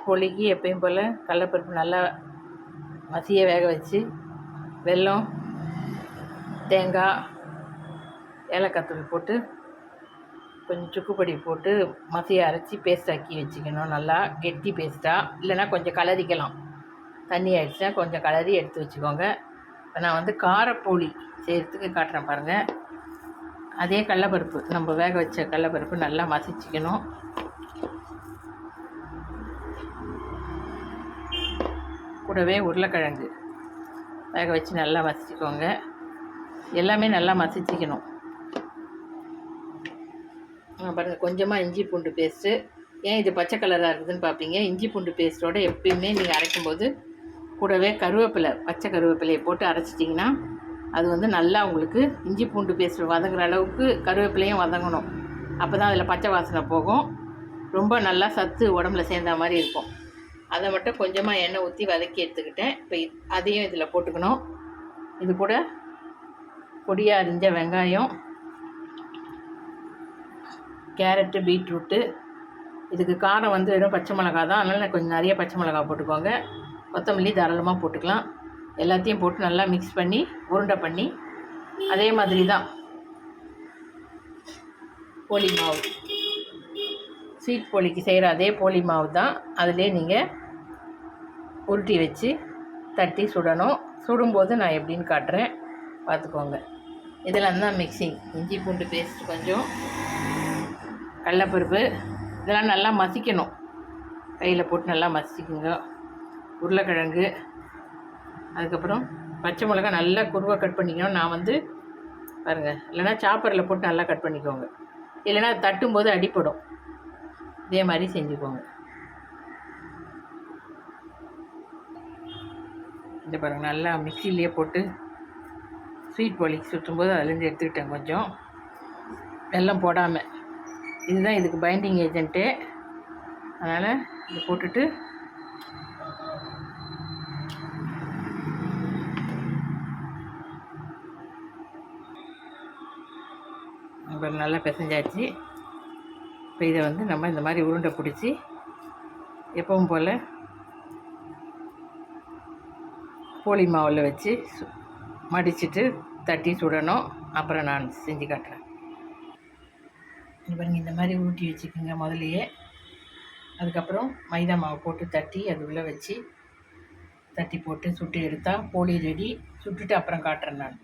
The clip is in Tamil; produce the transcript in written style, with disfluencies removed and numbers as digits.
போலிக்கு எப்பயும் போல் கடலப்பருப்பு நல்லா மசிய வேக வச்சு வெல்லம், தேங்காய், ஏலக்காய் தூள் போட்டு கொஞ்சம் சுக்கு பொடி போட்டு மசிய அரைச்சி பேஸ்ட் ஆக்கி வச்சுக்கணும். நல்லா கெட்டி பேஸ்ட்டாக, இல்லைனா கொஞ்சம் கலரிக்கலாம். தண்ணி ஆகிடுச்சுன்னா கொஞ்சம் கலரி எடுத்து வச்சுக்கோங்க. இப்போ நான் வந்து காரப்போலி செய்கிறதுக்கு காட்டுறேன் பாருங்கள். அதே கடலப்பருப்பு, நம்ம வேக வச்ச கடலப்பருப்பு நல்லா மசிச்சிக்கணும். கூடவே உருளைக்கிழங்கு வேக வச்சு நல்லா மசிச்சுக்கோங்க. எல்லாமே நல்லா மசிச்சிக்கணும். பாருங்கள், கொஞ்சமாக இஞ்சி பூண்டு பேஸ்ட்டு. ஏன் இது பச்சை கலராக இருக்குதுன்னு பார்ப்பீங்க. இஞ்சி பூண்டு பேஸ்ட்டோடு எப்பயுமே நீங்கள் அரைக்கும்போது கூடவே கருவேப்பிலை, பச்சை கருவேப்பிலையை போட்டு அரைச்சிட்டிங்கன்னா அது வந்து நல்லா உங்களுக்கு இஞ்சி பூண்டு பேஸ்ட் வதங்குற அளவுக்கு கருவேப்பிலையும் வதங்கணும். அப்போ தான் அதில் பச்சை வாசனை போகும். ரொம்ப நல்லா சத்து உடம்புல சேர்ந்த மாதிரி இருக்கும். அதை மட்டும் கொஞ்சமாக எண்ணெய் ஊற்றி வதக்கி எடுத்துக்கிட்டேன். இப்போ அதையும் இதில் போட்டுக்கணும். இது கூட பொடியாக அரிஞ்ச வெங்காயம், கேரட்டு, பீட்ரூட்டு. இதுக்கு காரம் வந்து வெறும் பச்சை மிளகா தான், அதனால் கொஞ்சம் நிறைய பச்சை மிளகா போட்டுக்கோங்க. கொத்தமல்லி தாராளமாக போட்டுக்கலாம். எல்லாத்தையும் போட்டு நல்லா மிக்ஸ் பண்ணி உருண்டை பண்ணி, அதே மாதிரி தான் போலி மாவு, ஸ்வீட் போலிக்கு செய்கிற அதே போலி மாவு தான். அதிலே நீங்கள் உருட்டி வச்சு தட்டி சுடணும். சுடும்போது நான் எப்படின்னு காட்டுறேன், பார்த்துக்கோங்க. இதெல்லாம் தான் மிக்சிங். இஞ்சி பூண்டு பேஸ்ட், கொஞ்சம் கடலப்பருப்பு, இதெல்லாம் நல்லா மசிக்கணும். கையில் போட்டு நல்லா மசிக்குங்க. உருளைக்கிழங்கு, அதுக்கப்புறம் பச்சை மிளகா நல்லா குருவாக கட் பண்ணிக்கணும். நான் வந்து பாருங்கள், இல்லைனா சாப்பரில் போட்டு நல்லா கட் பண்ணிக்கோங்க. இல்லைனா தட்டும்போது அடிப்படும். இதே மாதிரி செஞ்சுக்கோங்க. இந்த பாருங்கள், நல்லா மிக்சிலேயே போட்டு ஸ்வீட் போலிக்கு சுற்றும்போது அதுலேருந்து எடுத்துக்கிட்டேன் கொஞ்சம், வெல்லம் போடாமல். இதுதான் இதுக்கு பைண்டிங் ஏஜென்ட்டு. அதனால் இதை போட்டுட்டு நல்லா பிசைஞ்சாச்சு. இப்போ இதை வந்து நம்ம இந்த மாதிரி உருண்டை பிடிச்சி எப்பவும் போல் போலி மாவில் வச்சு மடிச்சுட்டு தட்டி சுடணும். அப்புறம் நான் செஞ்சு காட்டுறேன். இப்போ நீங்கள் இந்த மாதிரி ஊட்டி வச்சுக்கோங்க முதலையே. அதுக்கப்புறம் மைதா மாவு போட்டு தட்டி அது உள்ளே வச்சு தட்டி போட்டு சுட்டு எடுத்தால் போலி ரெடி. சுட்டுட்டு அப்புறம் காட்டுறேன் நான்.